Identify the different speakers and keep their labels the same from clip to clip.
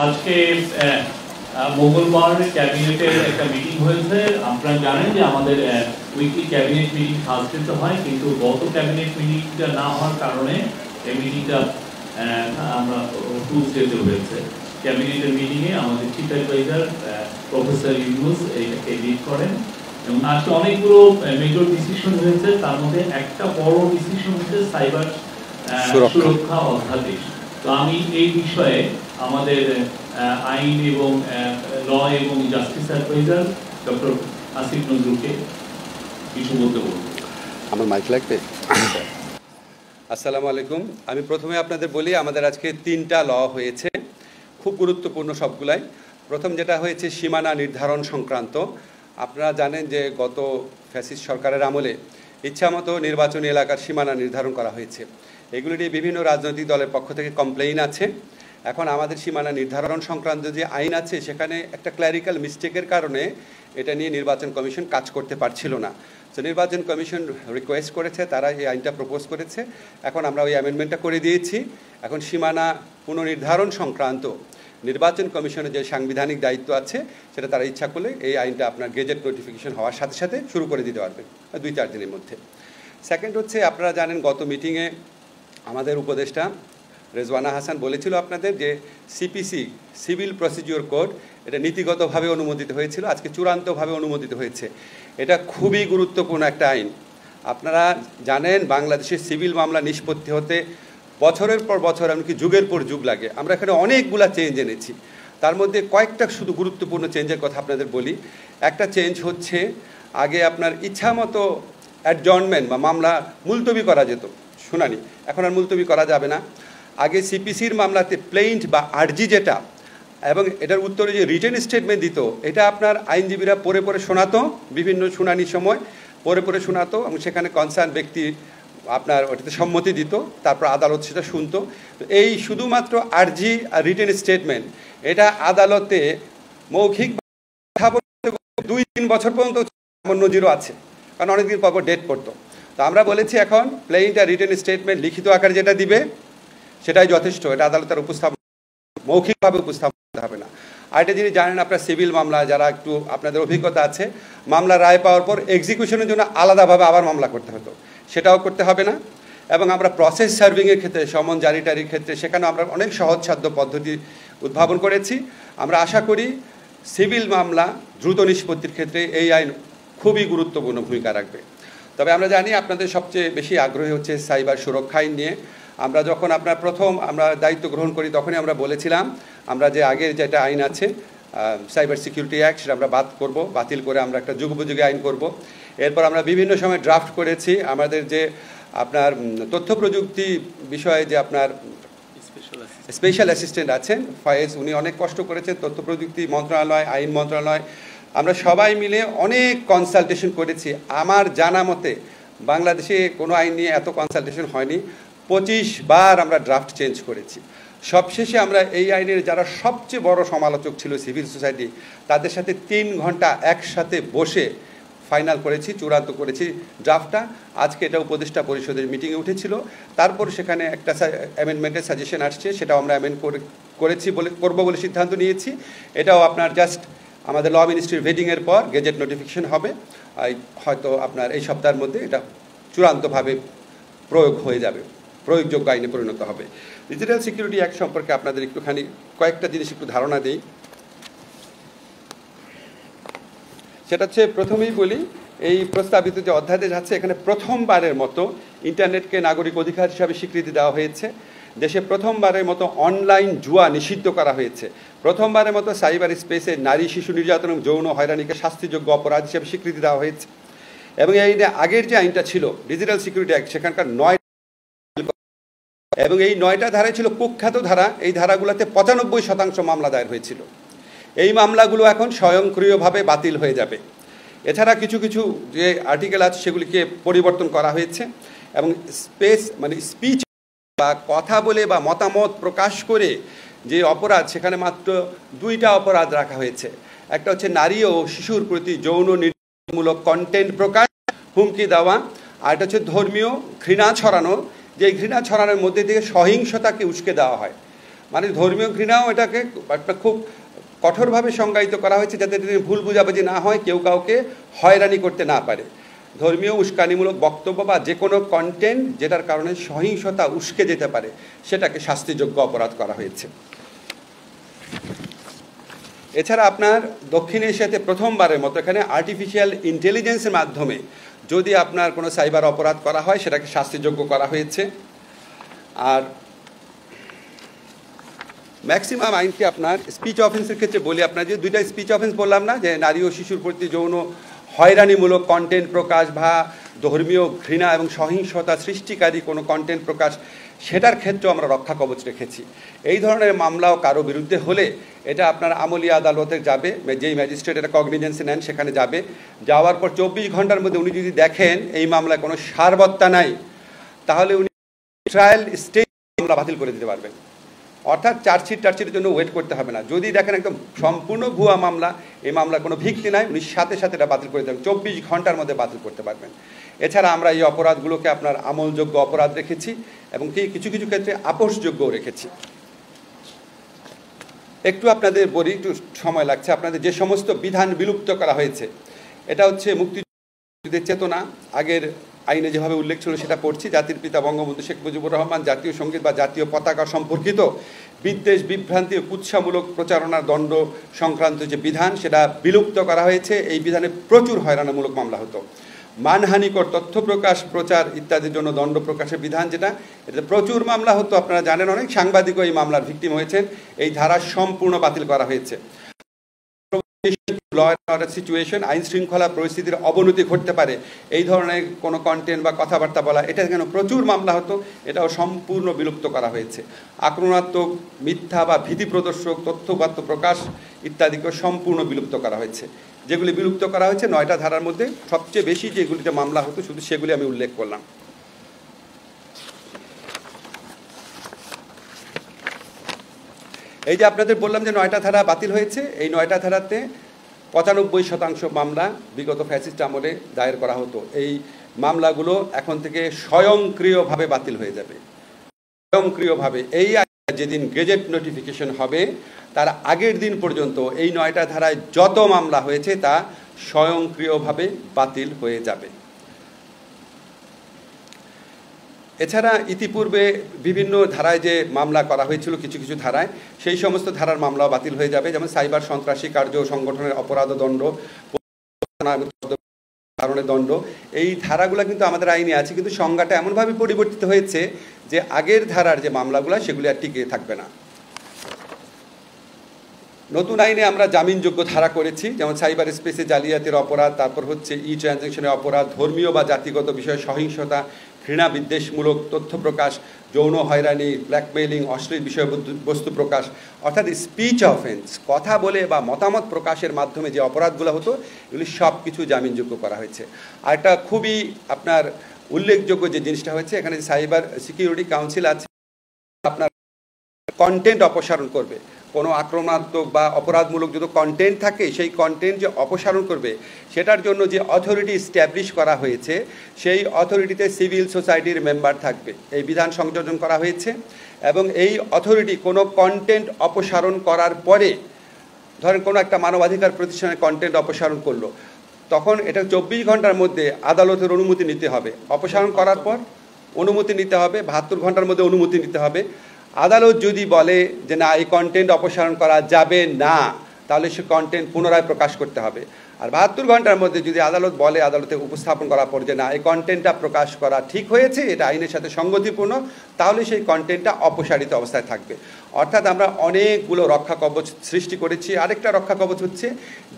Speaker 1: আজকে মঙ্গলবার ক্যাবিনেটের একটা মিটিং হয়েছে। আপনারা জানেন যে আমাদের উইকলি ক্যাবিনেট মিটিং থার্সডেতে হয়, কিন্তু গত ক্যাবিনেট মিটিংটা না হওয়ার কারণে এই মিটিংটা আমরা টুইসডেতে হয়েছে। ক্যাবিনেটের মিটিংয়ে আমাদের চিফ অ্যাডভাইজার প্রফেসর ইউনুস এইটাকে লিড করেন এবং আজকে অনেকগুলো মেজর ডিসিশন হয়েছে। তার মধ্যে একটা বড় ডিসিশন হচ্ছে সাইবার সুরক্ষা অধ্যাদেশ। তো আমি এই বিষয়ে আমাদের আইন এবং ল এবং জাস্টিস অ্যাডভাইজার ডক্টর আসিফ নজরুলকে কিছু বলতে বলব।
Speaker 2: আমার মাইক লাগবে। আসসালামু আলাইকুম। আমি প্রথমে আপনাদের বলি, আমাদের আজকে 3টা ল হয়েছে, খুব গুরুত্বপূর্ণ সবগুলাই। প্রথম যেটা হয়েছে সীমানা নির্ধারণ সংক্রান্ত। আপনারা জানেন যে গত ফ্যাসিস্ট সরকারের আমলে ইচ্ছামতো নির্বাচনী এলাকার সীমানা নির্ধারণ করা হয়েছে। এগুলি নিয়ে বিভিন্ন রাজনৈতিক দলের পক্ষ থেকে কমপ্লেইন আছে। এখন আমাদের সীমানা নির্ধারণ সংক্রান্ত যে আইন আছে সেখানে একটা ক্ল্যারিক্যাল মিস্টেকের কারণে এটা নিয়ে নির্বাচন কমিশন কাজ করতে পারছিল না। তো নির্বাচন কমিশন রিকোয়েস্ট করেছে, তারা এই আইনটা প্রপোজ করেছে। এখন আমরা ওই অ্যামেন্ডমেন্টটা করে দিয়েছি। এখন সীমানা পুনর্নির্ধারণ সংক্রান্ত নির্বাচন কমিশনের যে সাংবিধানিক দায়িত্ব আছে সেটা তারা ইচ্ছা করলে এই আইনটা আপনার গেজেট নোটিফিকেশন হওয়ার সাথে সাথে শুরু করে দিতে পারবেন 2-4 দিনের মধ্যে। সেকেন্ড হচ্ছে, আপনারা জানেন গত মিটিংয়ে আমাদের উপদেষ্টা রেজওয়ানা হাসান বলেছিল আপনাদের যে সিপিসি সিভিল প্রসিডিওর কোড এটা নীতিগতভাবে অনুমোদিত হয়েছিল, আজকে চূড়ান্তভাবে অনুমোদিত হয়েছে। এটা খুবই গুরুত্বপূর্ণ একটা আইন। আপনারা জানেন বাংলাদেশের সিভিল মামলা নিষ্পত্তি হতে বছরের পর বছর, এমনকি যুগের পর যুগ লাগে। আমরা এখানে অনেকগুলা চেঞ্জ এনেছি, তার মধ্যে কয়েকটা শুধু গুরুত্বপূর্ণ চেঞ্জের কথা আপনাদের বলি। একটা চেঞ্জ হচ্ছে, আগে আপনার ইচ্ছামতো অ্যাডজর্নমেন্ট বা মামলা মুলতবি করা যেত, শুনানি, এখন আর মুলতবি করা যাবে না। আগে সিপিসির মামলাতে প্লেইন্ট বা আর্জি যেটা এবং এটার উত্তরে যে রিটেন স্টেটমেন্ট দিত, এটা আপনার আইনজীবীরা পড়ে পড়ে শোনাতো, বিভিন্ন শুনানির সময় পড়ে পড়ে শোনাতো এবং সেখানে কনসার্ন ব্যক্তি আপনার ওটাতে সম্মতি দিত, তারপর আদালত সেটা শুনতো। এই শুধুমাত্র আর্জি আর রিটেন স্টেটমেন্ট এটা আদালতে মৌখিক 2-3 বছর পর্যন্ত নজিরও আছে, কারণ অনেকদিন পর ডেট পড়তো। তো আমরা বলেছি এখন প্লেইন্ট আর রিটেন স্টেটমেন্ট লিখিত আকারে যেটা দিবে সেটাই যথেষ্ট, এটা আদালতের উপস্থাপন, মৌখিকভাবে উপস্থাপন করতে হবে না। আর এটা যিনি জানেন, আপনার সিভিল মামলা যারা একটু আপনাদের অভিজ্ঞতা আছে, মামলা রায় পাওয়ার পর এক্সিকিউশনের জন্য আলাদাভাবে আবার মামলা করতে হতো, সেটাও করতে হবে না। এবং আমরা প্রসেস সার্ভিংয়ের ক্ষেত্রে, সমন জারিটারির ক্ষেত্রে সেখানে আমরা অনেক সহজসাধ্য পদ্ধতি উদ্ভাবন করেছি। আমরা আশা করি সিভিল মামলা দ্রুত নিষ্পত্তির ক্ষেত্রে এই আইন খুবই গুরুত্বপূর্ণ ভূমিকা রাখবে। তবে আমরা জানি আপনাদের সবচেয়ে বেশি আগ্রহী হচ্ছে সাইবার সুরক্ষা আইন নিয়ে। আমরা যখন আপনার প্রথম আমরা দায়িত্ব গ্রহণ করি তখনই আমরা বলেছিলাম আমরা যে আগের যেটা আইন আছে সাইবার সিকিউরিটি অ্যাক্ট সেটা আমরা বাতিল করে আমরা একটা যুগোপযোগী আইন করব। এরপর আমরা বিভিন্ন সময় ড্রাফট করেছি আমাদের যে আপনার তথ্য প্রযুক্তি বিষয়ে যে আপনার স্পেশাল অ্যাসিস্ট্যান্ট আছেন ফয়েজ, উনি অনেক কষ্ট করেছেন, তথ্য প্রযুক্তি মন্ত্রণালয়, আইন মন্ত্রণালয়, আমরা সবাই মিলে অনেক কনসালটেশন করেছি। আমার জানা মতে বাংলাদেশে কোনো আইন নিয়ে এত কনসালটেশন হয়নি। 25 বার আমরা ড্রাফট চেঞ্জ করেছি। সবশেষে আমরা এই আইনের যারা সবচেয়ে বড় সমালোচক ছিল সিভিল সোসাইটি, তাদের সাথে 3 ঘন্টা একসাথে বসে ফাইনাল করেছি, চূড়ান্ত করেছি ড্রাফটটা। আজকে এটা উপদেষ্টা পরিষদের মিটিংয়ে উঠেছিল, তারপর সেখানে একটা অ্যামেন্ডমেন্টের সাজেশন আসছে, সেটাও আমরা করবো বলে সিদ্ধান্ত নিয়েছি। এটাও আপনার জাস্ট আমাদের ল মিনিস্ট্রির ভেটিংয়ের পর গেজেট নোটিফিকেশন হবে, হয়তো আপনার এই সপ্তাহের মধ্যে এটা চূড়ান্তভাবে প্রয়োগ হয়ে যাবে, প্রয়োগযোগ্য আইনে পরিণত হবে। ডিজিটাল সিকিউরিটি অ্যাক্ট সম্পর্কে আপনাদের একটুখানি কয়েকটা জিনিস একটু ধারণা দিই। সেটা হচ্ছে, প্রথমেই বলি এই প্রস্তাবিত যে অধ্যাদেশ আছে এখানে প্রথমবারের মতো ইন্টারনেটকে নাগরিক অধিকার হিসাবে স্বীকৃতি দেওয়া হয়েছে। দেশে প্রথমবারের মতো অনলাইন জুয়া নিষিদ্ধ করা হয়েছে। প্রথমবারের মতো সাইবার স্পেসে নারী শিশু নির্যাতন এবং যৌন হয়রানিকে শাস্তিযোগ্য অপরাধ হিসেবে স্বীকৃতি দেওয়া হয়েছে। এবং এই আগের যে আইনটা ছিল ডিজিটাল সিকিউরিটি অ্যাক্ট, সেখানকার 9 এবং এই 9টা ধারায় ছিল কুখ্যাত ধারা। এই ধারাগুলোতে 95% মামলা দায়ের হয়েছিল। এই মামলাগুলো এখন স্বয়ংক্রিয়ভাবে বাতিল হয়ে যাবে। এছাড়া কিছু কিছু যে আর্টিকেল আছে সেগুলিকে পরিবর্তন করা হয়েছে এবং স্পিচ বা কথা বলে বা মতামত প্রকাশ করে যে অপরাধ, সেখানে মাত্র 2টা অপরাধ রাখা হয়েছে। একটা হচ্ছে নারী ও শিশুর প্রতি যৌন নির্যাতনমূলক কন্টেন্ট প্রকাশ, হুমকি দেওয়া, আর এটা হচ্ছে ধর্মীয় ঘৃণা ছড়ানো, যে ঘৃণা ছড়ানোর মধ্যে থেকে সহিংসতাকে উস্কে দেওয়া হয়। মানে ধর্মীয় ঘৃণাও এটাকে একটা খুব কঠোরভাবে সংজ্ঞায়িত করা হয়েছে, যাতে ভুল বুঝাবুঝি না হয়, কেউ কাউকে হয়রানি করতে না পারে। ধর্মীয় উস্কানিমূলক বক্তব্য বা যে কোনো কন্টেন্ট যেটার কারণে সহিংসতা উস্কে যেতে পারে সেটাকে শাস্তিযোগ্য অপরাধ করা হয়েছে। এছাড়া আপনার দক্ষিণ এশিয়াতে প্রথমবারের মতো এখানে আর্টিফিশিয়াল ইন্টেলিজেন্সের মাধ্যমে যদি আপনার কোনো সাইবার অপরাধ করা হয় সেটাকে শাস্তিযোগ্য করা হয়েছে। আর ম্যাক্সিমাম আইনকে আপনার স্পিচ অফেন্সের ক্ষেত্রে বলি, আপনার যে দুইটা স্পিচ অফেন্স বললাম না, যে নারী ও শিশুর প্রতি যৌন হয়রানিমূলক কন্টেন্ট প্রকাশ বা ধর্মীয় ঘৃণা এবং সহিংসতা সৃষ্টিকারী কোনো কন্টেন্ট প্রকাশ, সেটার ক্ষেত্রেও আমরা রক্ষা কবচ রেখেছি। এই ধরনের মামলাও কারো বিরুদ্ধে হলে এটা আপনার আমলি আদালতে যাবে, যেই ম্যাজিস্ট্রেট এটা কগনিজেন্সে নেন সেখানে যাবে। যাওয়ার পর 24 ঘন্টার মধ্যে উনি যদি দেখেন এই মামলায় কোনো সারবত্তা নাই, তাহলে উনি ট্রায়াল স্টেজ মামলা বাতিল করে দিতে পারবেন। অর্থাৎ চার্জশিটের জন্য ওয়েট করতে হবে না। যদি দেখেন একদম সম্পূর্ণ ভুয়া মামলা, এই মামলার কোনো ভিত্তি নাই, উনি সাথে সাথে এটা বাতিল করে দেবেন, 24 ঘন্টার মধ্যে বাতিল করতে পারবেন। এছাড়া আমরা এই অপরাধগুলোকে আপনার আমলযোগ্য অপরাধ রেখেছি এবং কিছু কিছু ক্ষেত্রে আপোষযোগ্যও রেখেছি। একটু আপনাদের বলি, একটু সময় লাগছে। আপনাদের যে সমস্ত বিধান বিলুপ্ত করা হয়েছে, এটা হচ্ছে মুক্তিযুদ্ধের চেতনা, আগের আইনে যেভাবে উল্লেখ ছিল সেটা পড়ছি। জাতির পিতা বঙ্গবন্ধু শেখ মুজিবুর রহমান জাতীয় সঙ্গীত বা জাতীয় পতাকা সম্পর্কিত বিদ্বেষ, বিভ্রান্তি ও কুৎসামূলক প্রচারণার দণ্ড সংক্রান্ত যে বিধান, সেটা বিলুপ্ত করা হয়েছে। এই বিধানে প্রচুর হয়রানিমূলক মামলা হতো। মানহানিকর তথ্য প্রকাশ, প্রচার ইত্যাদির জন্য দণ্ড প্রকাশের বিধান, যেটা এটাতে প্রচুর মামলা হতো। আপনারা জানেন অনেক সাংবাদিকও এই মামলার ভিকটিম হয়েছেন। এই ধারা সম্পূর্ণ বাতিল করা হয়েছে। ল অ্যান্ড অর্ডার সিচুয়েশন, আইন শৃঙ্খলা পরিস্থিতির অবনতি ঘটতে পারে, এই ধরনের কোনো কন্টেন্ট বা কথাবার্তা বলা, এটা কেন প্রচুর মামলা হতো, এটাও সম্পূর্ণ বিলুপ্ত করা হয়েছে। আক্রমণাত্মক, মিথ্যা বা ভীতি প্রদর্শক তথ্যবার্তা প্রকাশ ইত্যাদিকে সম্পূর্ণ বিলুপ্ত করা হয়েছে। যেগুলি বিলুপ্ত করা হয়েছে 9টা ধারার মধ্যে সবচেয়ে বেশি যেগুলিতে মামলা হতো শুধু সেগুলি আমি উল্লেখ করলাম। এই যে আপনাদের বললাম যে 9টা ধারা বাতিল হয়েছে, এই 9টা ধারাতে 95% মামলা বিগত ফ্যাসিস্ট আমলে দায়ের করা হতো। এই মামলাগুলো এখন থেকে স্বয়ংক্রিয়ভাবে বাতিল হয়ে যাবে। স্বয়ংক্রিয়ভাবে এই যেদিন গেজেট নোটিফিকেশন হবে তার আগের দিন পর্যন্ত এই 9টা ধারায় যত মামলা হয়েছে তা স্বয়ংক্রিয়ভাবে বাতিল হয়ে যাবে। এছাড়া ইতিপূর্বে বিভিন্ন ধারায় যে মামলা করা হয়েছিল, কিছু কিছু ধারায়, সেই সমস্ত ধারার মামলাও বাতিল হয়ে যাবে। যেমন সাইবার সন্ত্রাসী কার্য সংগঠনের অপরাধ দণ্ড, কারণে দণ্ড, এই ধারাগুলো কিন্তু আমাদের আইনে আছে, কিন্তু সংজ্ঞাটা এমনভাবে পরিবর্তিত হয়েছে যে আগের ধারার যে মামলাগুলো সেগুলি আর টিকে থাকবে না। নতুন আইনে আমরা জামিনযোগ্য ধারা করেছি, যেমন সাইবার স্পেসে জালিয়াতির অপরাধ, তারপর হচ্ছে ট্রানজ্যাকশনের অপরাধ, ধর্মীয় বা জাতিগত বিষয়ে সহিংসতা, ঘৃণা বিদ্বেষমূলক তথ্য প্রকাশ, যৌন হয়রানি, ব্ল্যাকমেইলিং, অশ্লীল বিষয়বস্তু প্রকাশ, অর্থাৎ স্পিচ অফেন্স, কথা বলে বা মতামত প্রকাশের মাধ্যমে যে অপরাধগুলো হতো এগুলি সব কিছু জামিনযোগ্য করা হয়েছে। আর একটা খুবই আপনার উল্লেখযোগ্য যে জিনিসটা হয়েছে, এখানে সাইবার সিকিউরিটি কাউন্সিল আছে, আপনার কন্টেন্ট অপসারণ করবে। কোনো আক্রমণাত্মক বা অপরাধমূলক যদি কন্টেন্ট থাকে, সেই কন্টেন্ট যে অপসারণ করবে সেটার জন্য যে অথরিটি স্ট্যাবলিশ করা হয়েছে, সেই অথরিটিতে সিভিল সোসাইটির মেম্বার থাকবে। এই বিধান সংযোজন করা হয়েছে এবং এই অথরিটি কোনো কন্টেন্ট অপসারণ করার পরে, ধরেন কোনো একটা মানবাধিকার প্রতিষ্ঠানের কন্টেন্ট অপসারণ করলো, তখন এটা 24 ঘন্টার মধ্যে আদালতের অনুমতি নিতে হবে। অপসারণ করার পর অনুমতি নিতে হবে, 72 ঘন্টার মধ্যে অনুমতি নিতে হবে। আদালত যদি বলে যে না, এই কন্টেন্ট অপসারণ করা যাবে না, তাহলে সে কন্টেন্ট পুনরায় প্রকাশ করতে হবে। আর 72 ঘন্টার মধ্যে যদি আদালত বলে, আদালতে উপস্থাপন করার পর যে না, এই কন্টেন্টটা প্রকাশ করা ঠিক হয়েছে, এটা আইনের সাথে সঙ্গতিপূর্ণ, তাহলে সেই কন্টেন্টটা অপসারিত অবস্থায় থাকবে। অর্থাৎ আমরা অনেকগুলো রক্ষা কবচ সৃষ্টি করেছি। আরেকটা রক্ষা কবচ হচ্ছে,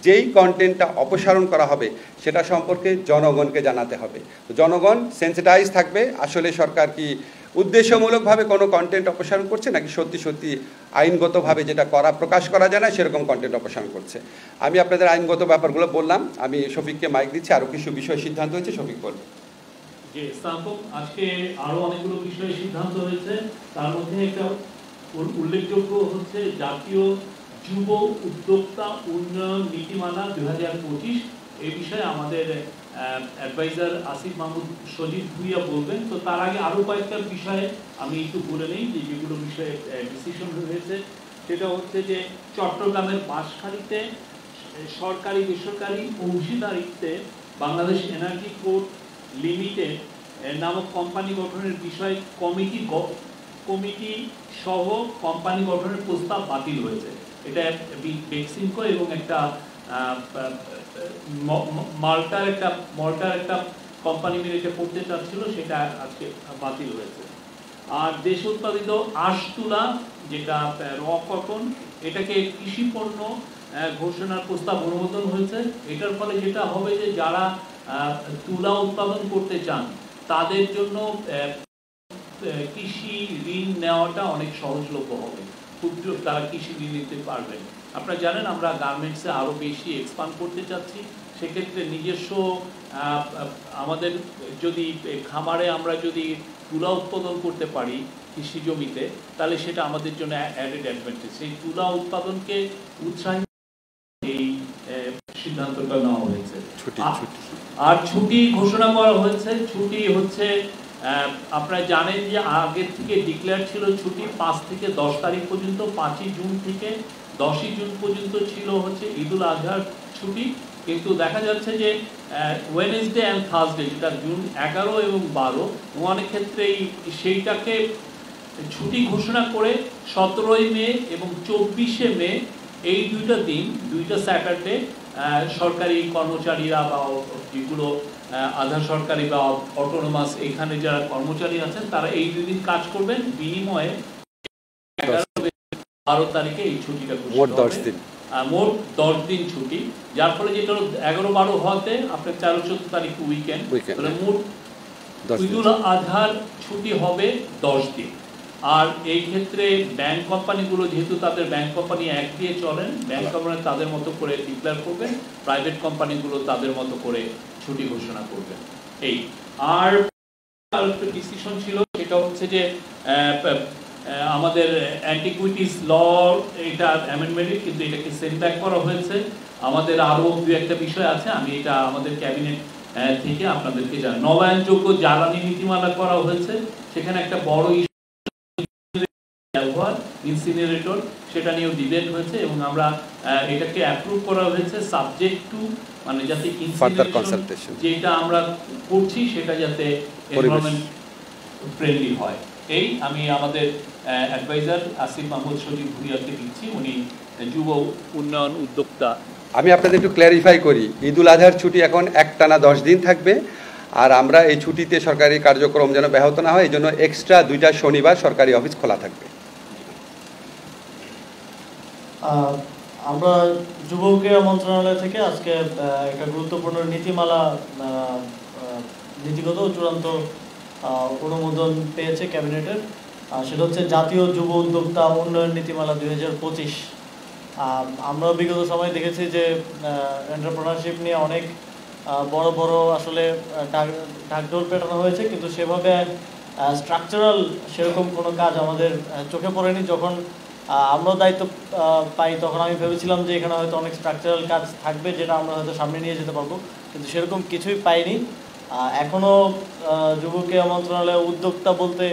Speaker 2: যেই কন্টেন্টটা অপসারণ করা হবে সেটা সম্পর্কে জনগণকে জানাতে হবে। জনগণ সেন্সিটাইজ থাকবে, আসলে সরকার কি উদ্দেশ্যমূলকভাবে কোনো কন্টেন্ট অপসারণ করছে নাকি সত্যি সত্যি আইনগতভাবে যেটা প্রকাশ করা যায় না সেরকম কন্টেন্ট অপসারণ করছে। আমি আপনাদের আইনগত ব্যাপারগুলো বললাম। আমি শফিককে মাইক দিচ্ছি, আরও কিছু বিষয় সিদ্ধান্ত হয়েছে, শফিক বলবে।
Speaker 1: যে স্থাপক আজকে আরো অনেকগুলো বিষয়ে সিদ্ধান্ত হয়েছে, তার মধ্যে একটা উল্লেখযোগ্য হচ্ছে জাতীয় যুব উদ্যোক্তা উন্নয়ন নীতিমালা 2025। এই বিষয়ে আমাদের অ্যাডভাইজার আসিফ মাহমুদ সজীব ভুইয়া বলবেন। তো তার আগে আরও কয়েকটা বিষয়ে আমি একটু বলে নেই যে যেগুলো বিষয়ে ডিসিশন হয়েছে। সেটা হচ্ছে যে চট্টগ্রামের বাঁশখালীতে সরকারি বেসরকারি অংশীদারিত্বে বাংলাদেশ এনার্জি কোর্ট লিমিটেড নামক কোম্পানি গঠনের বিষয়ে কমিটি সহ কোম্পানি গঠনের প্রস্তাব বাতিল হয়েছে। এটা বেক্সিমকো এবং একটা মাল্টার একটা কোম্পানি মিলে এটা করতে চাচ্ছিল, সেটা আজকে বাতিল হয়েছে। আর দেশ উৎপাদিত আঁশ তুলা যেটা র কটন, এটাকে কৃষি পণ্য ঘোষণার প্রস্তাব অনুমোদন হয়েছে। এটার ফলে যেটা হবে যে যারা তুলা উৎপাদন করতে চান তাদের জন্য কৃষি ঋণ নেওয়াটা অনেক সহজলভ্য হবে, খুব তারা কৃষি ঋণ নিতে পারবেন। আপনারা জানেন আমরা গার্মেন্টসে আরও বেশি এক্সপান্ড করতে চাচ্ছি। সেক্ষেত্রে নিজস্ব আমাদের যদি খামারে আমরা যদি তুলা উৎপাদন করতে পারি কৃষি জমিতে, তাহলে সেটা আমাদের জন্য অ্যাডেড অ্যাডভান্টেজ। সেই তুলা উৎপাদনকে উৎসাহিত এই সিদ্ধান্তটা নেওয়া হয়েছে। আর ছুটি ঘোষণা করা হয়েছে। ছুটি হচ্ছে আপনারা জানেন যে আগের থেকে ডিক্লেয়ার ছিল ছুটি 5 থেকে 10 তারিখ পর্যন্ত, 5ই জুন থেকে 10ই জুন পর্যন্ত ছিল হচ্ছে ঈদুল আজহার ছুটি। কিন্তু দেখা যাচ্ছে যে ওয়েডনেসডে অ্যান্ড থার্সডে যেটা জুন 11 এবং 12, অনেক ক্ষেত্রেই সেইটাকে ছুটি ঘোষণা করে 17ই মে এবং 24শে মে এই দুইটা দিন, দুইটা স্যাটারডে সরকারি কর্মচারীরা বা যেগুলো আধা সরকারি বা অটোনোমাস এখানে যারা কর্মচারী আছেন তারা এই 2 দিন কাজ করবেন, বিনিময়ে 11-12 তারিখে এই ছুটিটা মোট 10 দিন ছুটি। যার ফলে যেটা 11-12 হওয়াতে আপনার 13-14 তারিখ উইকেন্ড, তাহলে মোট ঈদুল আজহার ছুটি হবে 10 দিন। আর এই ক্ষেত্রে ব্যাংক কোম্পানিগুলো যেহেতু তাদের ব্যাংক কোম্পানি এক দিয়ে চলেন, ব্যাংক কোম্পানি তাদের মতো করে ডিক্লেয়ার করবেন, প্রাইভেট কোম্পানিগুলো তাদের মতো করে ছুটি ঘোষণা করবেন। এই আর একটা ডিসিশন ছিল, সেটা হচ্ছে যে আমাদের অ্যান্টিকুইটিস ল এটা অ্যামেন্ডমেন্ট, কিন্তু এটাকে সেটব্যাক করা হয়েছে। আমাদের আরও দু একটা বিষয় আছে, আমি এটা আমাদের ক্যাবিনেট থেকে আপনাদেরকে জানাই। নবায়নযোগ্য জ্বালানি নীতিমালা করা হয়েছে, সেখানে একটা বড় ইনসিনারেটর সেটা নিয়েও ডিবেট হয়েছে এবং আমরা এটাকে অ্যাপ্রুভ করা হয়েছে সাবজেক্ট টু, মানে যাতে ইনসিনারেশন যেটা আমরা করছি সেটা যাতে এনভায়রনমেন্ট ফ্রেন্ডলি হয়। এই আমি আমাদের অ্যাডভাইজার আসিফ মাহমুদ সজীব ভুইয়াকে দিচ্ছি, উনি যুব উন্নয়ন উদ্যোক্তা।
Speaker 2: আমি আপনাদের একটু ক্ল্যারিফাই করি, ঈদুল আজহার ছুটি এখন একটানা 10 দিন থাকবে। আর আমরা এই ছুটিতে সরকারি কার্যক্রম যেন ব্যাহত না হয়, এই জন্য এক্সট্রা 2টা শনিবার সরকারি অফিস খোলা থাকবে।
Speaker 3: আমরা যুব ক্রীড়া মন্ত্রণালয় থেকে আজকে একটা গুরুত্বপূর্ণ নীতিগত চূড়ান্ত অনুমোদন পেয়েছে ক্যাবিনেটের। সেটা হচ্ছে জাতীয় যুব উদ্যোক্তা উন্নয়ন নীতিমালা 2025। আমরা বিগত সময় দেখেছি যে এন্টারপ্রেনারশিপ নিয়ে অনেক বড় বড় আসলে ঢাকঢোল পেটানো হয়েছে, কিন্তু সেভাবে স্ট্রাকচারাল সেরকম কোনো কাজ আমাদের চোখে পড়েনি। যখন আমরা দায়িত্ব পাই তখন আমি ভেবেছিলাম যে এখানে হয়তো অনেক স্ট্রাকচারাল কাজ থাকবে যেটা আমরা হয়তো সামনে নিয়ে যেতে পারবো, কিন্তু সেরকম কিছুই পাইনি। এখনও যুব ক্রীড়া মন্ত্রণালয়ের উদ্যোক্তা বলতে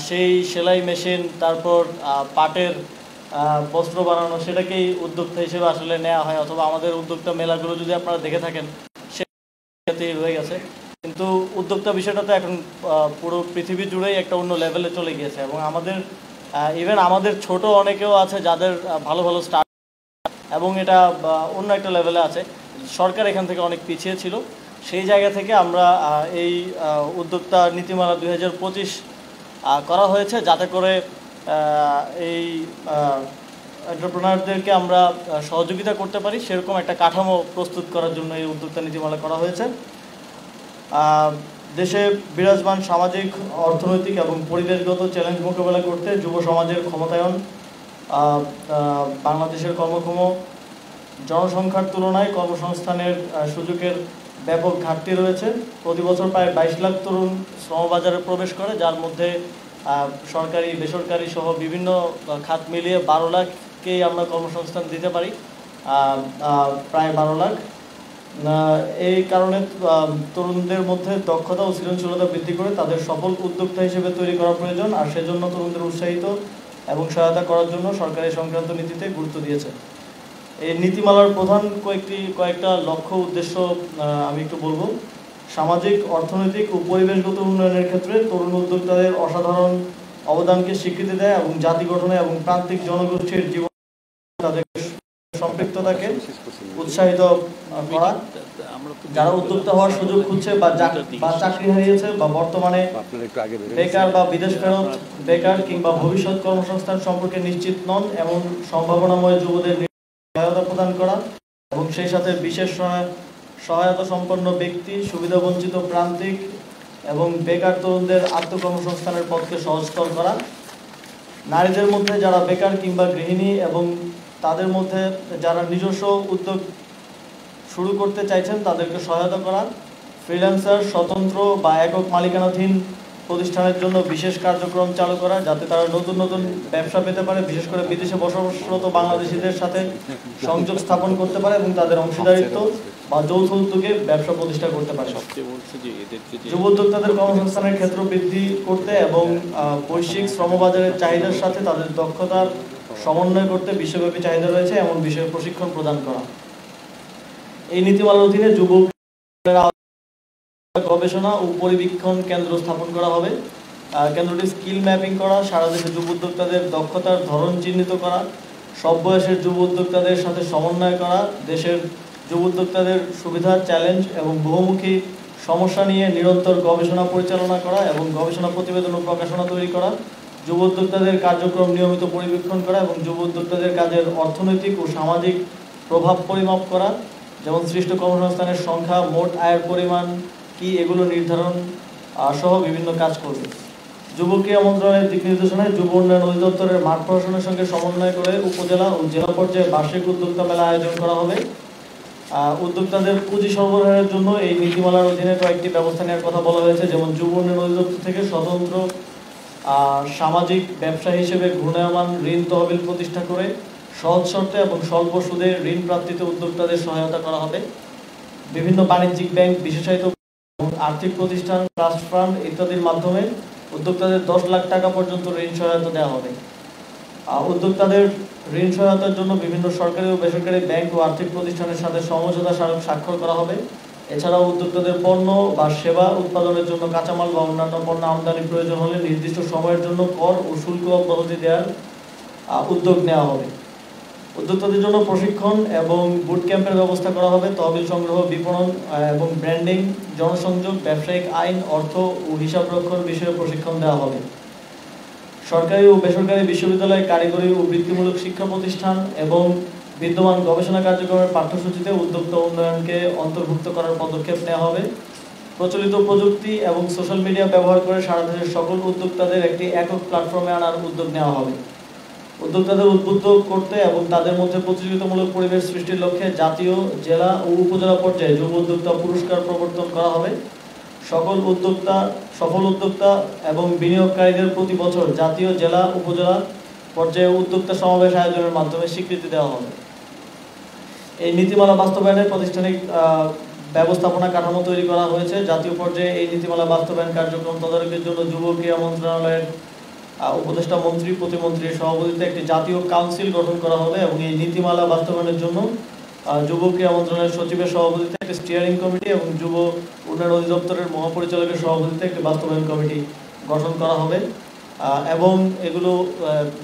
Speaker 3: সেই সেলাই মেশিন, তারপর পাটের বস্ত্র বানানো, সেটাকেই উদ্যোক্তা হিসেবে আসলে নেওয়া হয়, অথবা আমাদের উদ্যোক্তা মেলাগুলো যদি আপনারা দেখে থাকেন সেটাতেই রয়ে গেছে। কিন্তু উদ্যোক্তা বিষয়টা তো এখন পুরো পৃথিবী জুড়েই একটা অন্য লেভেলে চলে গিয়েছে এবং আমাদের ইভেন আমাদের ছোট অনেকেও আছে যাদের ভালো ভালো স্টার্ট এবং এটা অন্য একটা লেভেলে আছে। সরকার এখান থেকে অনেক পিছিয়ে ছিল, সেই জায়গা থেকে আমরা এই উদ্যোক্তা নীতিমালা 2025 করা হয়েছে, যাতে করে এই এন্টারপ্রেনারদেরকে আমরা সহযোগিতা করতে পারি, সেরকম একটা কাঠামো প্রস্তুত করার জন্য এই উদ্যোক্তা নীতিমালা করা হয়েছে। দেশে বিরাজমান সামাজিক, অর্থনৈতিক এবং পরিবেশগত চ্যালেঞ্জ মোকাবেলা করতে যুব সমাজের ক্ষমতায়ন, বাংলাদেশের কর্মক্ষম জনসংখ্যার তুলনায় কর্মসংস্থানের সুযোগের ব্যাপক ঘাটতি রয়েছে। প্রতি বছর প্রায় 22 লাখ তরুণ শ্রমবাজারে প্রবেশ করে, যার মধ্যে সরকারি বেসরকারি সহ বিভিন্ন খাত মিলিয়ে 12 লাখকেই আমরা কর্মসংস্থান দিতে পারি, প্রায় 12 লাখ। এই কারণে তরুণদের মধ্যে দক্ষতা ও সৃজনশীলতা বৃদ্ধি করে তাদের সফল উদ্যোক্তা হিসেবে তৈরি করা প্রয়োজন। আর সেজন্য তরুণদের উৎসাহিত এবং সহায়তা করার জন্য সরকার এই সংক্রান্ত নীতিতে গুরুত্ব দিয়েছে। এই নীতিমালার প্রধান কয়েকটা লক্ষ্য উদ্দেশ্য আমি একটু বলবো। সামাজিক, অর্থনৈতিক ও পরিবেশগত উন্নয়নের ক্ষেত্রে তরুণ উদ্যোক্তাদের অসাধারণ অবদানকে স্বীকৃতি দেয় এবং জাতি গঠনে এবং প্রান্তিক জনগোষ্ঠীর জীবন তাদের সম্পৃক্ততাকে উৎসাহিত করা। যারা উদ্যোক্তা হওয়ার সুযোগ খুঁজছে বা চাকরি হারিয়েছে বা বর্তমানে বেকার বা বিদেশ ফেরত বেকার কিংবা ভবিষ্যৎ কর্মসংস্থান সম্পর্কে নিশ্চিত নন এমন সম্ভাবনাময় যুবদের সহায়তা প্রদান করা এবং সেই সাথে বিশেষ সহায়তা সম্পন্ন ব্যক্তি, সুবিধাবঞ্চিত প্রান্তিক এবং বেকার তরুণদের আত্মকর্মসংস্থানের পথকে সহজতর করা। নারীদের মধ্যে যারা বেকার কিংবা গৃহিণী এবং তাদের মধ্যে যারা নিজস্ব উদ্যোগ শুরু করতে চাইছেন তাদেরকে সহায়তা করা। ফ্রিল্যান্সার, স্বতন্ত্র বা একক মালিকানাধীন প্রতিষ্ঠানের জন্য বিশেষ কার্যক্রম চালু করা, যাতে তারা নতুন নতুন ব্যবসা পেতে পারে, বিশেষ করে বিদেশে বসবাসরত বাংলাদেশিদের সাথে সংযোগ স্থাপন করতে পারে এবং তাদের অংশীদারিত্ব বা যৌথ উদ্যোগে ব্যবসা প্রতিষ্ঠা করতে পারে। যুব উদ্যোক্তাদের কর্মসংস্থানের ক্ষেত্র বৃদ্ধি করতে এবং বৈশ্বিক শ্রমবাজারের চাহিদার সাথে তাদের দক্ষতার সমন্বয় করতে বিশ্বব্যাপী চাহিদা রয়েছে এমন বিষয়ে প্রশিক্ষণ প্রদান করা। এই নীতিমালার অধীনে যুব গবেষণা ও পরিবীক্ষণ কেন্দ্র স্থাপন করা হবে। কেন্দ্রটি স্কিল ম্যাপিং করা, সারা দেশে যুব উদ্যোক্তাদের দক্ষতার ধরন চিহ্নিত করা, সব বয়সের যুব উদ্যোক্তাদের সাথে সমন্বয় করা, দেশের যুব উদ্যোক্তাদের সুবিধা, চ্যালেঞ্জ এবং বহুমুখী সমস্যা নিয়ে নিরন্তর গবেষণা পরিচালনা করা এবং গবেষণা প্রতিবেদন ও প্রকাশনা তৈরি করা, যুব উদ্যোক্তাদের কার্যক্রম নিয়মিত পরিবীক্ষণ করা এবং যুব উদ্যোক্তাদের কাজের অর্থনৈতিক ও সামাজিক প্রভাব পরিমাপ করা, যেমন সৃষ্ট কর্মসংস্থানের সংখ্যা, মোট আয়ের পরিমাণ কি, এগুলো নির্ধারণ সহ বিভিন্ন কাজ করবে। যুব ক্রীড়া মন্ত্রণালয়ের দিক নির্দেশনায় যুব উন্নয়ন অধিদপ্তরের মাঠ প্রশাসনের সঙ্গে সমন্বয় করে উপজেলা ও জেলা পর্যায়ে বার্ষিক উদ্যোক্তা মেলা আয়োজন করা হবে। উদ্যোক্তাদের পুঁজি সরবরাহের জন্য এই নীতিমালার অধীনে কয়েকটি ব্যবস্থা নেওয়ার কথা বলা হয়েছে, যেমন যুব উন্নয়ন অধিদপ্তর থেকে স্বতন্ত্র সামাজিক ব্যবসা হিসেবে ঘূর্ণায়মান ঋণ তহবিল প্রতিষ্ঠা করে সহজ শর্তে এবং স্বল্প সুদে ঋণ প্রাপ্তিতে উদ্যোক্তাদের সহায়তা করা হবে। বিভিন্ন বাণিজ্যিক ব্যাংক, বিশেষায়িত আর্থিক প্রতিষ্ঠান, ট্রাস্ট ফান্ড ইত্যাদির মাধ্যমে উদ্যোক্তাদের 10 লাখ টাকা পর্যন্ত ঋণ সহায়তা দেওয়া হবে। উদ্যোক্তাদের ঋণ সহায়তার জন্য বিভিন্ন সরকারি ও বেসরকারি ব্যাংক ও আর্থিক প্রতিষ্ঠানের সাথে সমঝোতা স্মারক স্বাক্ষর করা হবে। এছাড়াও উদ্যোক্তাদের পণ্য বা সেবা উৎপাদনের জন্য কাঁচামাল বা অন্যান্য পণ্য আমদানি প্রয়োজন হলে নির্দিষ্ট সময়ের জন্য কর ও শুল্ক অব্যাহতি দেওয়ার উদ্যোগ নেওয়া হবে। উদ্যোক্তাদের জন্য প্রশিক্ষণ এবং বুট ক্যাম্পের ব্যবস্থা করা হবে। তহবিল সংগ্রহ, বিপণন এবং ব্র্যান্ডিং, জনসংযোগ, ব্যবসায়িক আইন, অর্থ ও হিসাব রক্ষণ বিষয়ে প্রশিক্ষণ দেওয়া হবে। সরকারি ও বেসরকারি বিশ্ববিদ্যালয়, কারিগরি ও বৃত্তিমূলক শিক্ষা প্রতিষ্ঠান এবং বিদ্যমান গবেষণা কার্যক্রমের পাঠ্যসূচিতে উদ্যোক্তা উন্নয়নকে অন্তর্ভুক্ত করার পদক্ষেপ নেওয়া হবে। প্রচলিত প্রযুক্তি এবং সোশ্যাল মিডিয়া ব্যবহার করে সারা দেশের সকল উদ্যোক্তাদের একটি একক প্ল্যাটফর্মে আনার উদ্যোগ নেওয়া হবে। উদ্যোক্তাদের উদ্বুদ্ধ করতে এবং তাদের মধ্যে প্রতিযোগিতামূলক পরিবেশ সৃষ্টির লক্ষ্যে জাতীয়, জেলা ও উপজেলা পর্যায়ে যুব উদ্যোক্তা পুরস্কার প্রবর্তন করা হবে। সফল উদ্যোক্তা এবং বিনিয়োগকারীদের প্রতি বছর জাতীয়, জেলা, উপজেলা পর্যায়ে উদ্যোক্তা সমাবেশ আয়োজনের মাধ্যমে স্বীকৃতি দেওয়া হবে। এই নীতিমালা বাস্তবায়নের প্রাতিষ্ঠানিক ব্যবস্থাপনা কাঠামো তৈরি করা হয়েছে। জাতীয় পর্যায়ে এই নীতিমালা বাস্তবায়ন কার্যক্রম তদারকির জন্য যুব ক্রীড়া মন্ত্রণালয়ের উপদেষ্টা মন্ত্রী, প্রতিমন্ত্রীর সভাপতিত্বে একটি জাতীয় কাউন্সিল গঠন করা হবে এবং এই নীতিমালা বাস্তবায়নের জন্য যুব ক্রীড়া মন্ত্রণালয়ের সচিবের সভাপতিত্বে একটি স্টিয়ারিং কমিটি এবং যুব উন্নয়ন অধিদপ্তরের মহাপরিচালকের সভাপতিত্বে একটি বাস্তবায়ন কমিটি গঠন করা হবে এবং এগুলো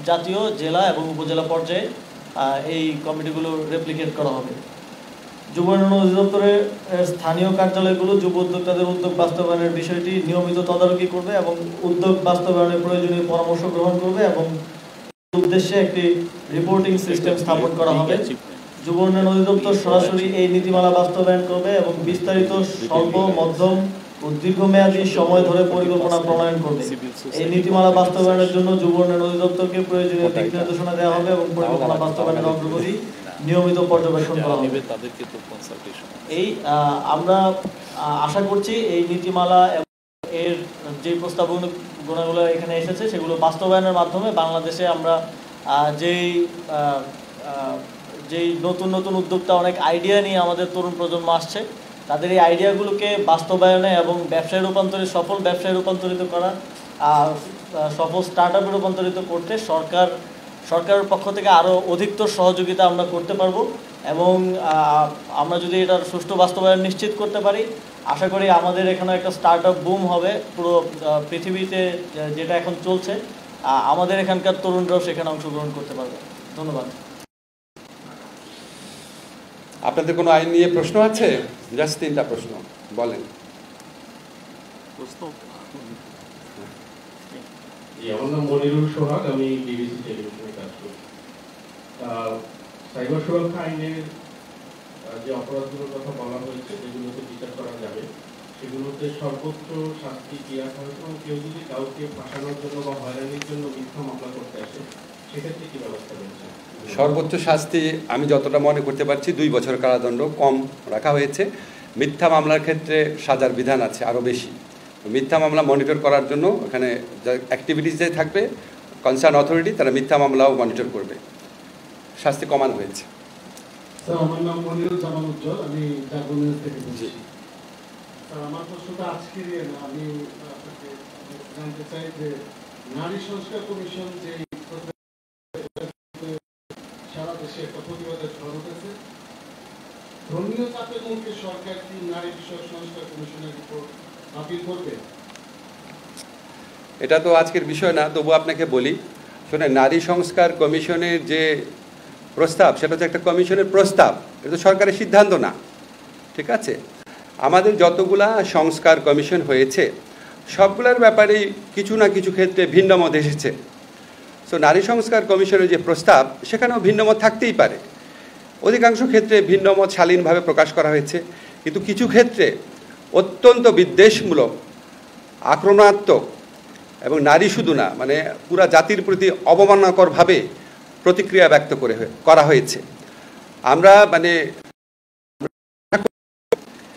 Speaker 3: জাতীয়, জেলা এবং উপজেলা পর্যায়ে এই কমিটিগুলো রেপ্লিকেট করা হবে। যুব উন্নয়ন অধিদপ্তরের স্থানীয় কার্যালয়গুলো যুব উদ্যোক্তাদের উদ্যোগ বাস্তবায়নের বিষয়টি নিয়মিত তদারকি করবে এবং উদ্যোগ বাস্তবায়নের প্রয়োজনীয় পরামর্শ গ্রহণ করবে এবং উদ্দেশ্যে একটি রিপোর্টিং সিস্টেম স্থাপন করা হবে। যুব উন্নয়ন অধিদপ্তর সরাসরি এই নীতিমালা বাস্তবায়ন করবে এবং বিস্তারিত স্বল্প, মধ্যম ও দীর্ঘমেয়াদী সময় ধরে পরিকল্পনা প্রণয়ন করবে। এই নীতিমালা বাস্তবায়নের জন্য যুব উন্নয়ন অধিদপ্তরকে প্রয়োজনীয় দিক নির্দেশনা দেওয়া হবে এবং পরিকল্পনা বাস্তবায়নের অগ্রগতি নিয়মিত পর্যবেক্ষণ করা হবে। এই আমরা আশা করছি এই নীতিমালা এর যে প্রস্তাবনাগুলো এখানে এসেছে সেগুলো বাস্তবায়নের মাধ্যমে বাংলাদেশে আমরা যেই যেই নতুন নতুন উদ্যোক্তা অনেক আইডিয়া নিয়ে আমাদের তরুণ প্রজন্ম আসছে, তাদের এই আইডিয়াগুলোকে বাস্তবায়নে এবং ব্যবসায় রূপান্তরিত, সফল ব্যবসায় রূপান্তরিত করা, সফল স্টার্ট আপে রূপান্তরিত করতে সরকারের পক্ষ থেকে আরও অধিকতর সহযোগিতা আমরা করতে পারবো। এবং আমরা যদি এটার সুষ্ঠু বাস্তবায়ন নিশ্চিত করতে পারি, আশা করি আমাদের এখানে একটা স্টার্ট আপ বুম হবে। পুরো পৃথিবীতে যেটা এখন চলছে, আমাদের এখানকার তরুণরাও সেখানে অংশগ্রহণ করতে পারবে। ধন্যবাদ।
Speaker 2: আপনাদের কোনো আইন নিয়ে প্রশ্ন আছে? জাস্ট 3টা প্রশ্ন বলেন।
Speaker 4: আমার নাম মনিরুল সোহাগ, আমি বিবিসি টেলিভিশনে কাজ করি। সাইবার সুরক্ষা আইনের যে অপরাধগুলোর কথা বলা হয়েছে, যেগুলোতে বিচার করা যাবে, সেগুলোতে সর্বোচ্চ শাস্তি কি রাখা হয়েছে, এবং কেউ যদি কাউকে ফাঁসানোর জন্য বা হয়রানির জন্য মিথ্যা মামলা করতে আসে, সেক্ষেত্রে কি ব্যবস্থা রয়েছে?
Speaker 2: সর্বোচ্চ শাস্তি আমি যতটা মনে করতে পারছি 2 বছর কারাদণ্ড কম রাখা হয়েছে। মিথ্যা মামলার ক্ষেত্রে সাজার বিধান আছে আরও বেশি। মিথ্যা মামলা মনিটর করার জন্য এখানে অ্যাক্টিভিটিস যে থাকবে, কনসার্ন অথরিটি, তারা মিথ্যা মামলাও মনিটর করবে। শাস্তি কমানো হয়েছে।
Speaker 5: স্যার, আমার নাম মনিরুল জামান উজ্জ্বল, আমি জাগরণ নিউজ থেকে বলছি। স্যার, আমার প্রশ্নটা আজকে আমি আপনাকে জানতে চাই যে নারী সংস্কার কমিশন যে সারা দেশে একটা প্রতিবাদের ঝড় উঠেছে, ধর্মীয় চাপের মুখে সরকার কি নারী বিষয়ক সংস্কার কমিশনের উপর আপিল করবে?
Speaker 2: এটা তো আজকের বিষয় না, তবু আপনাকে বলি। শোনেন, নারী সংস্কার কমিশনের যে প্রস্তাব, সেটা হচ্ছে একটা কমিশনের প্রস্তাব, এটা তো সরকারের সিদ্ধান্ত না। ঠিক আছে? আমাদের যতগুলা সংস্কার কমিশন হয়েছে, সবগুলোর ব্যাপারেই কিছু না কিছু ক্ষেত্রে ভিন্নমত এসেছে। সো নারী সংস্কার কমিশনের যে প্রস্তাব, সেখানেও ভিন্নমত থাকতেই পারে। অধিকাংশ ক্ষেত্রে ভিন্নমত শালীনভাবে প্রকাশ করা হয়েছে, কিন্তু কিছু ক্ষেত্রে অত্যন্ত বিদ্বেষমূলক, আক্রমণাত্মক এবং নারী শুধু না, মানে পুরা জাতির প্রতি অবমাননাকরভাবে প্রতিক্রিয়া ব্যক্ত করা হয়েছে। আমরা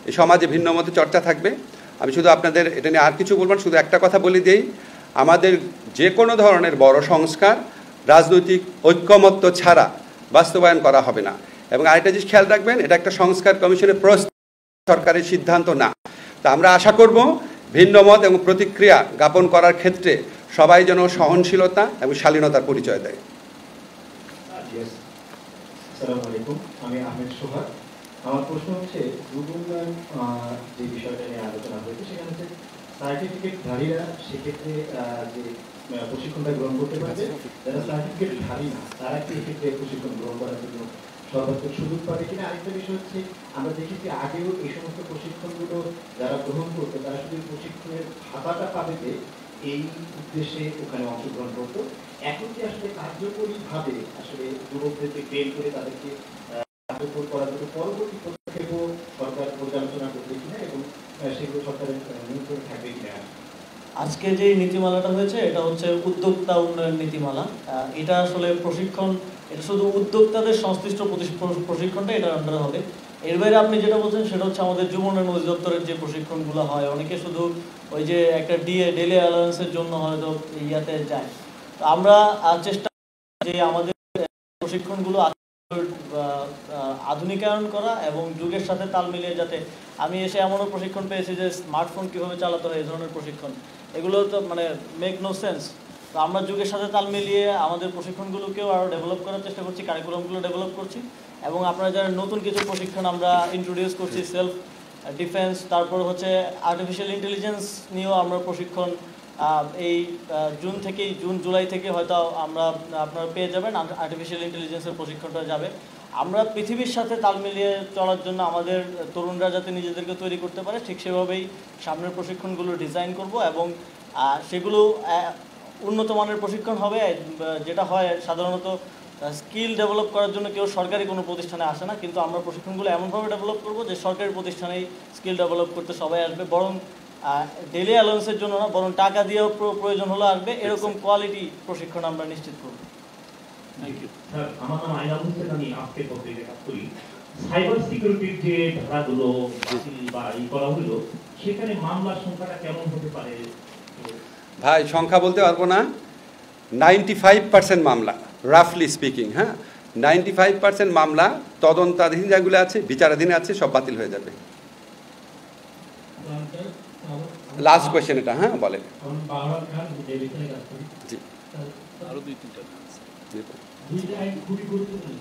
Speaker 2: এই সমাজে ভিন্নমতে চর্চা থাকবে। আমি শুধু আপনাদের এটা নিয়ে আর কিছু বলবো না, শুধু একটা কথা বলে দিই, আমাদের যে কোনো ধরনের বড় সংস্কার রাজনৈতিক ঐক্যমত্য ছাড়া বাস্তবায়ন করা হবে না। এবং আরেকটা জিনিস খেয়াল রাখবেন, এটা একটা সংস্কার কমিশনের প্রস্তাব, সরকারের সিদ্ধান্ত না। তা আমরা আশা করব ভিন্নমত এবং প্রতিক্রিয়া জ্ঞাপন করার ক্ষেত্রে সবাই যেন সহনশীলতা এবং শালীনতার পরিচয় দেয়।
Speaker 6: আসসালামু আলাইকুম, আমি আহমেদ সোহাগ। আমার প্রশ্ন হচ্ছে, যুব উন্নয়ন যে বিষয়টা নিয়ে আলোচনা হয়েছে, সেখানে হচ্ছে সার্টিফিকেটধারীরা সেক্ষেত্রে যে প্রশিক্ষণটা গ্রহণ করতে পারবে, যারা সার্টিফিকেটধারী না তারা কি এক্ষেত্রে প্রশিক্ষণ গ্রহণ করার জন্য সর্বাত্মক সুযোগ পাবে কিনা? আরেকটা বিষয় হচ্ছে, আমরা দেখেছি আগেও এই সমস্ত প্রশিক্ষণগুলো যারা গ্রহণ করতো, তারা শুধু প্রশিক্ষণের ভাতাটা পাবে যে এই উদ্দেশ্যে ওখানে অংশগ্রহণ করতো। এখন কি আসলে কার্যকরীভাবে আসলে যুবকদেরকে ট্রেন করে তাদেরকে কার্যকর করার জন্য পরবর্তী পদক্ষেপও সরকার পর্যালোচনা করবে কিনা, এবং সেগুলো সরকারের নিয়ন্ত্রণে থাকবে কিনা?
Speaker 3: আজকে যে নীতিমালাটা হয়েছে, এটা হচ্ছে উদ্যোক্তা উন্নয়ন নীতিমালা। এটা আসলে প্রশিক্ষণ, এটা শুধু উদ্যোক্তাদের সংশ্লিষ্ট প্রশিক্ষণটা এটার আন্ডারে হবে। এর বাইরে আপনি যেটা বলছেন সেটা হচ্ছে আমাদের যুব উন্নয়ন অধিদপ্তরের যে প্রশিক্ষণগুলো হয়, অনেকে শুধু ওই যে একটা ডেলি অ্যালাউন্সের জন্য হয়তো ইয়াতে যায়। তো আমরা চেষ্টা যে আমাদের প্রশিক্ষণগুলো আধুনিকায়ন করা এবং যুগের সাথে তাল মিলিয়ে, যাতে আমি এসে এমনও প্রশিক্ষণ পেয়েছি যে স্মার্টফোন কীভাবে চালাতে হয়, এই ধরনের প্রশিক্ষণ, এগুলো তো মেক নো সেন্স। তো আমরা যুগের সাথে তাল মিলিয়ে আমাদের প্রশিক্ষণগুলোকেও আরও ডেভেলপ করার চেষ্টা করছি, কারিকুলামগুলো ডেভেলপ করছি। এবং আপনারা যারা নতুন কিছু প্রশিক্ষণ আমরা ইন্ট্রোডিউস করছি, সেলফ ডিফেন্স, তারপর হচ্ছে আর্টিফিশিয়াল ইন্টেলিজেন্স নিয়েও আমরা প্রশিক্ষণ এই জুন জুলাই থেকে হয়তো আপনারা পেয়ে যাবেন। আর্টিফিশিয়াল ইন্টেলিজেন্সের প্রশিক্ষণটা যাবে। আমরা পৃথিবীর সাথে তাল মিলিয়ে চলার জন্য আমাদের তরুণরা যাতে নিজেদেরকে তৈরি করতে পারে, ঠিক সেভাবেই সামনের প্রশিক্ষণগুলো ডিজাইন করব। এবং সেগুলো উন্নত মানের প্রশিক্ষণ হবে। যেটা হয় সাধারণত স্কিল ডেভেলপ করার জন্য কেউ সরকারি কোনো প্রতিষ্ঠানে আসে না, কিন্তু আমরা প্রশিক্ষণগুলো এমনভাবে ডেভেলপ করব যে সরকারি প্রতিষ্ঠানেই স্কিল ডেভেলপ করতে সবাই আসবে। বরং ডেলি অ্যালাউন্সের জন্য না, বরং টাকা দিয়েও প্রয়োজন হলে আসবে, এরকম কোয়ালিটি প্রশিক্ষণ আমরা নিশ্চিত করব।
Speaker 7: Thank you sir. আমার নাম আইনাল হোসেন, আমি আজকে পত্রিকায় কাজ করি। সাইবার সিকিউরিটির যে ধারাগুলো বাতিল বা করা হলো, সেখানে মামলার সংখ্যাটা কেমন হতে পারে?
Speaker 2: ভাই সংখ্যা বলতে পারবো না, 95% মামলা, রাফলি স্পিকিং, হ্যাঁ, 95% মামলা তদন্তাধীন যেগুলো আছে, বিচারাধীন আছে, সব বাতিল হয়ে যাবে। লাস্ট কোয়েশ্চেন এটা, হ্যাঁ বলেন। জি,
Speaker 1: আরো দুই তিনটা
Speaker 8: দুইটা আইন খুবই গুরুত্বপূর্ণ,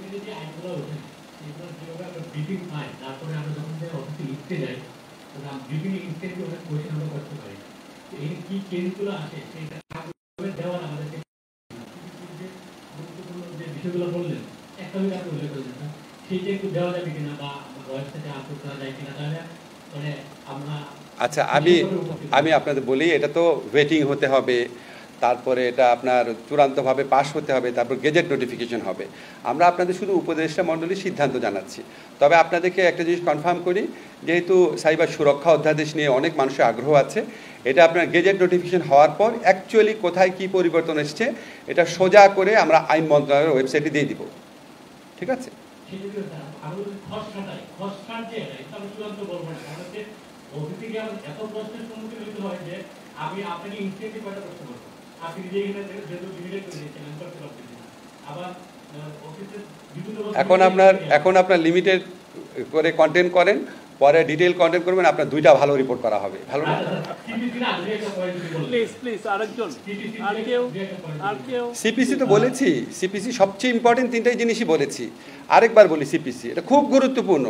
Speaker 8: কিন্তু যে আইনগুলো ওঠে সেগুলো যেভাবে আমরা ব্রিফিং পাই, তারপরে আমরা যখন অফিসে লিখতে যাই তখন ব্রিফিং ইনস্ট্যান্টলি অনেক কোয়েশ্চেন আমরা করতে পারি। এই কি চেঞ্জগুলো আসে সেইটা দেওয়ার আমাদেরকে গুরুত্বপূর্ণ যে বিষয়গুলো বললেন একটা যদি আপনি উল্লেখ করলেন না, সেইটা একটু দেওয়া যাবে কিনা বা ওয়েবসাইটে আপলোড করা যায় কিনা, তাহলে মানে আমরা
Speaker 2: আচ্ছা আমি আপনাদের বলি, এটা তো ওয়েটিং হতে হবে, তারপরে এটা আপনার চূড়ান্তভাবে পাস হতে হবে, তারপর গেজেট নোটিফিকেশন হবে। আমরা আপনাদের শুধু উপদেষ্টা মণ্ডলীর সিদ্ধান্ত জানাচ্ছি। তবে আপনাদেরকে একটা জিনিস কনফার্ম করি, যেহেতু সাইবার সুরক্ষা অধ্যাদেশ নিয়ে অনেক মানুষের আগ্রহ আছে, এটা আপনার গেজেট নোটিফিকেশন হওয়ার পর অ্যাকচুয়ালি কোথায় কী পরিবর্তন এসছে এটা সোজা করে আমরা আইন মন্ত্রণালয়ের ওয়েবসাইটে দিয়ে দিব। ঠিক আছে?
Speaker 8: এত প্রশ্নের সম্মুখীন হতে হয় যে আমি আপনাকে ইনস্ট্যান্টলি কয়টা প্রশ্ন করবো, আপনি নিজে এখানে যেহেতু লিমিটেড করে দিয়েছেন আমি করতে পারতেছি না। আবার অফিসে
Speaker 2: এখন আপনার লিমিটেড করে কন্টেন্ট করেন, পরে ডিটেইল কন্টেন্ট করবেন, আপনার দুইটা ভালো রিপোর্ট করা হবে। ভালো না? সিপিসি তো বলেছি, সিপিসি সবচেয়ে ইম্পর্টেন্ট তিনটাই জিনিসই বলেছি। আরেকবার বলি, সিপিসি এটা খুব গুরুত্বপূর্ণ।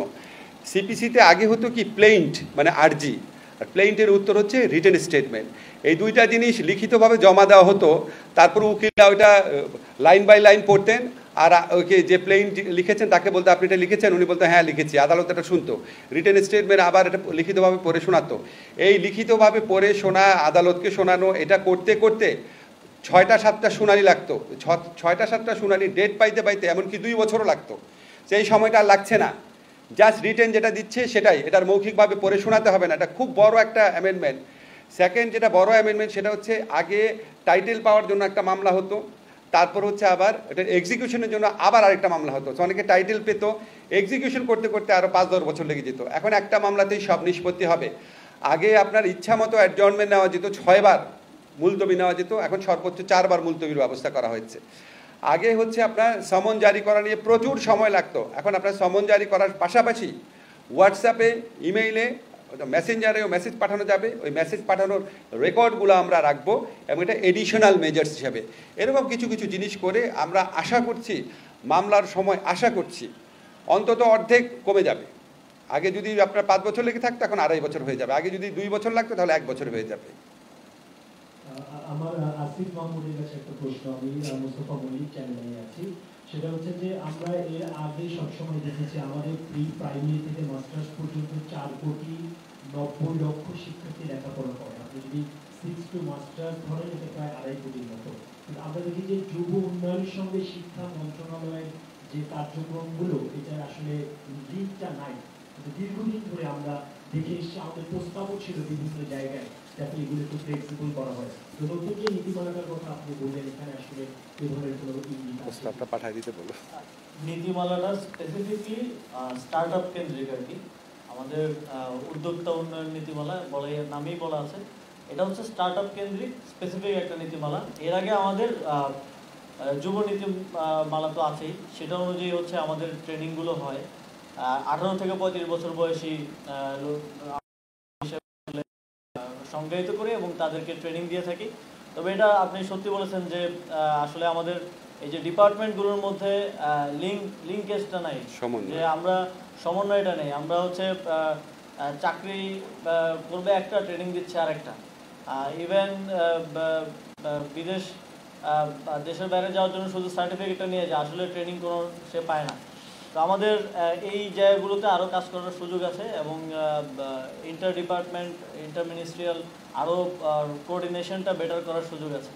Speaker 2: সিপিসিতে আগে হতো কি প্লেইন্ট মানে আরজি, আর প্লেইন্টের উত্তর হচ্ছে রিটেন স্টেটমেন্ট। এই দুইটা জিনিস লিখিতভাবে জমা দেওয়া হতো, তারপর উকিলরা ওইটা লাইন বাই লাইন পড়তেন, আর ওকে যে প্লেইন্ট লিখেছেন তাকে বলতে আপনি এটা লিখেছেন, উনি বলতেন হ্যাঁ লিখেছি, আদালত এটা শুনতো। রিটেন স্টেটমেন্ট আবার এটা লিখিতভাবে পড়ে শোনাতো। এই লিখিতভাবে পড়ে শোনা, আদালতকে শোনানো, এটা করতে করতে 6টা-7টা শুনানি লাগতো। 6টা-7টা শুনানি ডেট পাইতে পাইতে এমনকি 2 বছরও লাগতো। সেই সময়টা আর লাগছে না, জাস্ট রিটেন যেটা দিচ্ছে সেটাই, এটার মৌখিকভাবে পড়ে শোনাতে হবে না। এটা খুব বড় একটা অ্যামেন্ডমেন্ট। সেকেন্ড যেটা বড় অ্যামেন্ডমেন্ট সেটা হচ্ছে আগে টাইটেল পাওয়ার জন্য একটা মামলা হতো, তারপর হচ্ছে আবার এটা এক্সিকিউশনের জন্য আবার আরেকটা মামলা হতো। অনেকে টাইটেল পেত, এক্সিকিউশন করতে করতে আরও 5-10 বছর লেগে যেত। এখন একটা মামলাতেই সব নিষ্পত্তি হবে। আগে আপনার ইচ্ছা মতো অ্যাডজর্নমেন্ট নেওয়া যেত, 6 বার মুলতবি নেওয়া যেত, এখন সর্বোচ্চ 4 বার মুলতবির ব্যবস্থা করা হয়েছে। আগে হচ্ছে আপনার সমন জারি করা নিয়ে প্রচুর সময় লাগতো, এখন আপনার সমন জারি করার পাশাপাশি হোয়াটসঅ্যাপে, ইমেইলে, মেসেঞ্জারেও মেসেজ পাঠানো যাবে। ওই মেসেজ পাঠানোর রেকর্ডগুলো আমরা রাখবো এবং এটা এডিশনাল মেজার্স হিসাবে এরকম কিছু কিছু জিনিস করে আমরা আশা করছি মামলার সময় আশা করছি অন্তত অর্ধেক কমে যাবে। আগে যদি আপনার 5 বছর লেগে থাকতো, এখন 2.5 বছর হয়ে যাবে। আগে যদি 2 বছর লাগতো, তাহলে 1 বছর হয়ে যাবে।
Speaker 8: আমার আসিফ মাহমুদের কাছে একটা প্রশ্ন, আমি মুস্তফা মল্লিক চ্যানেলে আছি। সেটা হচ্ছে যে আমরা এর আগে সবসময় দেখেছি আমাদের প্রি প্রাইমারি থেকে মাস্টার্স পর্যন্ত 4,90,00,000 শিক্ষার্থী লেখাপড়া করে। আপনি যদি 6 টু মাস্টার্স ধরেন, এটা প্রায় 2.5 কোটির মতো। কিন্তু আমরা দেখি যে যুব উন্নয়নের সঙ্গে শিক্ষা মন্ত্রণালয়ের যে কার্যক্রমগুলো, এটা আসলে লিঙ্কটা নাই। দীর্ঘদিন ধরে আমরা দেখে এসেছি, আমাদের প্রস্তাবও ছিল বিভিন্ন জায়গায় যাতে এগুলো একটু ফ্লেক্সিবল করা হয়। তো নতুন যে নীতিমালাটার কথা আপনি বললেন, এখানে আসলে এই ধরনের কোনো
Speaker 2: প্রস্তাবটা পাঠিয়ে দিতে বলো।
Speaker 3: নীতিমালাটা স্পেসিফিকলি স্টার্ট আপ কেন্দ্রিক আর কি, আমাদের উদ্যোক্তা উন্নয়ন নীতিমালা বলে, নামেই বলা আছে। এটা হচ্ছে স্টার্ট আপ কেন্দ্রিক স্পেসিফিক একটা নীতিমালা। এর আগে আমাদের যুব নীতিমালা তো আছেই, সেটা অনুযায়ী হচ্ছে আমাদের ট্রেনিংগুলো হয়। 18 থেকে 35 বছর বয়সী সংজ্ঞায়িত করে এবং তাদেরকে ট্রেনিং দিয়ে থাকি। তবে এটা আপনি সত্যি বলেছেন যে আসলে আমাদের এই যে ডিপার্টমেন্টগুলোর মধ্যে লিঙ্কেজটা নাই, যে আমরা সমন্বয়টা নেই। আমরা হচ্ছে চাকরি করবে একটা, ট্রেনিং দিচ্ছে আরেকটা। ইভেন দেশের বাইরে যাওয়ার জন্য শুধু সার্টিফিকেটটা নিয়ে যায়, আসলে ট্রেনিং কোনো সে পায় না। তো আমাদের এই জায়গাগুলোতে আরও কাজ করার সুযোগ আছে এবং ইন্টার ডিপার্টমেন্ট, ইন্টার মিনিস্ট্রিয়াল আরও কোঅর্ডিনেশনটা বেটার করার সুযোগ আছে।